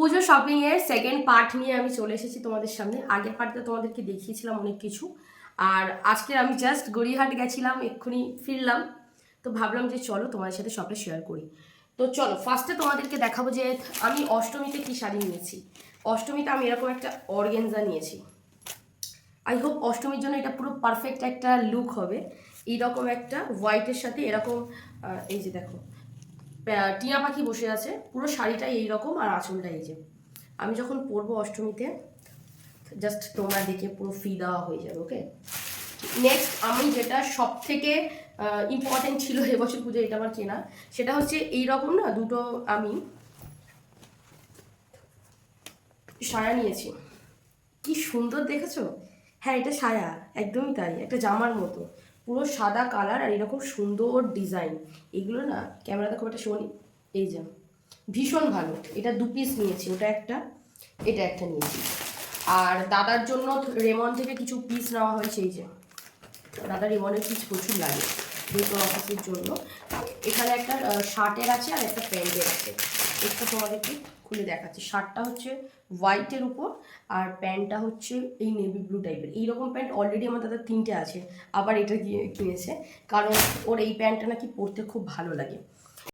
পুজো শপিংয়ের second part নিয়ে আমি চলে এসেছি তোমাদের সামনে। আগের পার্টে তোমাদেরকে দেখিয়েছিলাম অনেক কিছু, আর আজকে আমি জাস্ট গড়িয়াহাট গেছিলাম, এক্ষুনি ফিরলাম, তো ভাবলাম যে চলো তোমাদের সাথে সবটা শেয়ার করি। তো চলো ফার্স্টে তোমাদেরকে দেখাবো যে আমি অষ্টমীতে কি শাড়ি নিয়েছি। অষ্টমীতে আমি এরকম একটা অর্গেনজা নিয়েছি। আই হোপ অষ্টমীর জন্য এটা পুরো পারফেক্ট একটা লুক হবে। এইরকম একটা হোয়াইটের সাথে এরকম এই যে দেখো টিয়া পাখি বসে আছে, পুরো শাড়িটাই এইরকম, আর আঁচলটা এই যে। আমি যখন পরবো অষ্টমীতে জাস্ট তোমরা দেখে পুরো ফিদা হয়ে যাবে। ওকে, নেক্সট আমি যেটা সব থেকে ইম্পর্টেন্ট ছিল এবছর পুজো, এটা আমার কেনা, সেটা হচ্ছে এইরকম না দুটো আমি সায়া নিয়েছি। কি সুন্দর দেখেছো? হ্যাঁ, এটা সায়া, একদমই তাই, একটা জামার মতো, পুরো সাদা কালার আর এরকম সুন্দর ডিজাইন। এগুলো না ক্যামেরাতে খুব একটা শোনি, এই যে ভীষণ ভালো। এটা 2 পিস নিয়েছি, ওটা একটা, এটা একটা নিয়েছি। আর দাদার জন্য রেমন থেকে কিছু পিস নেওয়া হয়েছে। এই যে দাদা রেমনের পিস প্রচুর লাগে যেহেতু অফিসের জন্য। এখানে একটা শার্টের আছে আর একটা প্যান্টের আছে, একটু তোমাদেরকে খুলে দেখাচ্ছি। শার্টটা হচ্ছে হোয়াইটের উপর, আর প্যান্টটা হচ্ছে এই নেভি ব্লু টাইপের। এইরকম প্যান্ট অলরেডি আমার দাদার 3টে আছে, আবার এটা কিনেছে কারণ ওর এই প্যান্টটা নাকি পরতে খুব ভালো লাগে।